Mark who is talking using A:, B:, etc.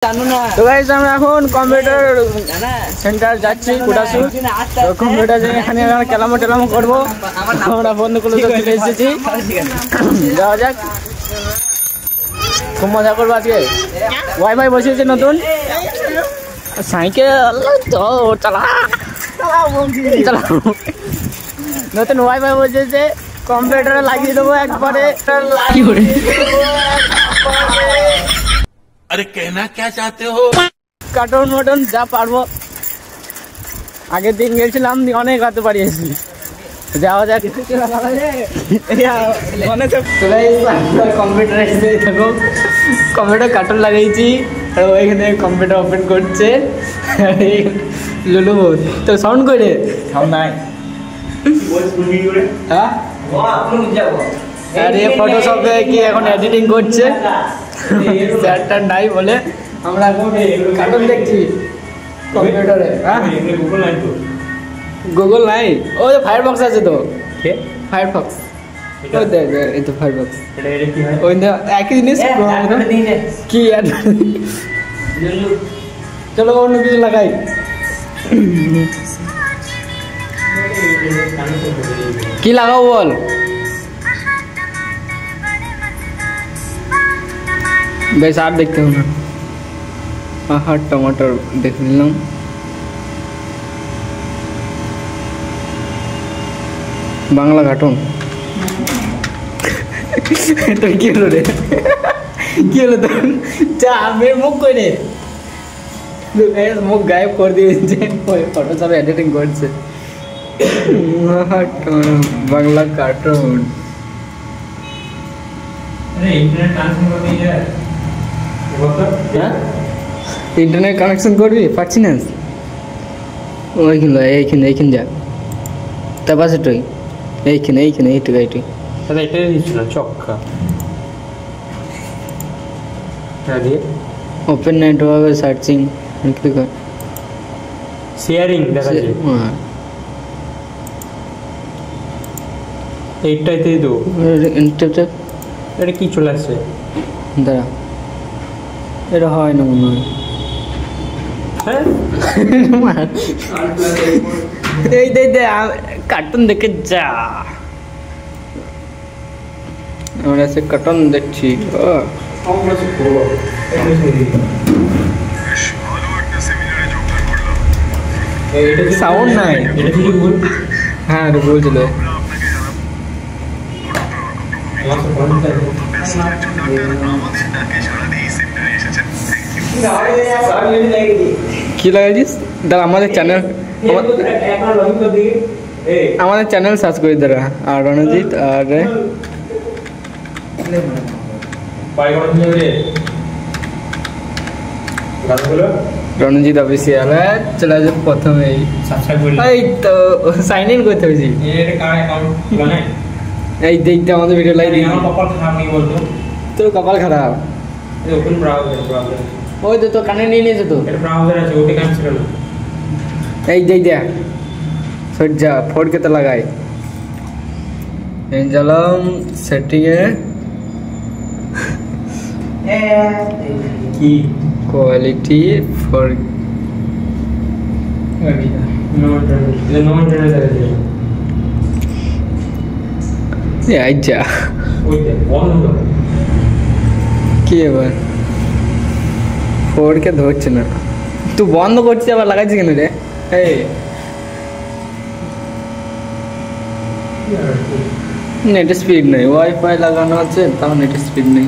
A: তো গাইস আমরা এখন কম্পিউটার সেন্টার যাচ্ছি কুটাসু। তো কম্পিউটার এখানে কেলামো টেলামো করবো। আমরা বন্ধুগুলো তো চলে এসেছি, যাওয়া যাক, খুব মজা করবো আজকে। ওয়াইফাই বসিয়েছে নতুন, সাইকেল চালা নতুন ওয়াইফাই বসিয়েছে, কম্পিউটারে লাগিয়ে দেবো একবারে।
B: अरे कहना क्या चाहते हो?
A: কার্টুন মটন যা পারবো। আগের দিন গেছিলাম, অনেক রাতে পারিয়েছি। যাওয়া যাক। কম্পিউটার এসে থাকো, কম্পিউটার কার্টুন লাগাইছি, আর ওইখানে কম্পিউটার ওপেন করছে লুলু। তো সাউন্ড করে সাউন্ড নাই, হ্যাঁ। আর এই ফটোশপে কি এখন এডিটিং করছে, স্যারটা নাই বলে আমরা এখন কার্টুন দেখছি কম্পিউটারে। গুগল নাই, ওই ফায়ারবক্স আছে তো, ফায়ারবক্স। এই তো ফায়ারবক্স, ওই একই জিনিস কি। চলো অন্য কিছু লাগাই। কি লাগাও বল? বেশ আর দেখতে হবে না। আহা টমাটোর দেখে নিলাম। বাংলা কার্টুন। তোর কি হলো রে? কি হলো তোর? চা মেয়ের মুখ করে মুখ গায়েব করে দিয়েছে, ফটো সব এডিটিং করছে। বাংলা কার্টুন। ইন্টারনেট কানেকশন করবি? পারছি না। ওইখানে এইখানে এইখানে যা, তার পাশে তুই এইখানে এইখানে এইটুকু এইটুকু।
C: দাদা এটাই দিচ্ছিল চক্কা।
A: ওপেন নেটওয়ার্ক সার্চিং
C: শেয়ারিং দেখা যায়।
A: হ্যাঁ
C: এইটাইতেই তো এটা কি চলে আসছে?
A: দাঁড়া, এটা হয় না মনে হয়। এই দে কার্টুন দেখে যা, আমরা সে কার্টুন দেখছি। সাউন্ড নাই। হ্যাঁ বলছিল কি লাগাইছিস? দাঁড়া আমাদের চ্যানেল সার্চ করে দাঁড়া। আর রণজিৎ আর রণজিৎ অফিসিয়াল চলে আসবে প্রথমে। এই তো সাইন ইন করতে হয়েছি। এই দেখতে আমাদের ভিডিও লাইক। তোর কপাল খারাপ। ওই তো তোর কানে নিয়ে নিয়েছে তো। এই দেখ দেখ সজ্জা ফোরকে তো লাগাই। গেলাম সেটিংয়ে, কি কোয়ালিটি ফর আচ্ছা কি এবার ফোরকে ধরছে না। তুই বন্ধ করছিস আবার লাগাইছিস কেন রে? নেটের স্পিড নেই, ওয়াইফাই লাগানো আছে তাও নেটের স্পিড নেই।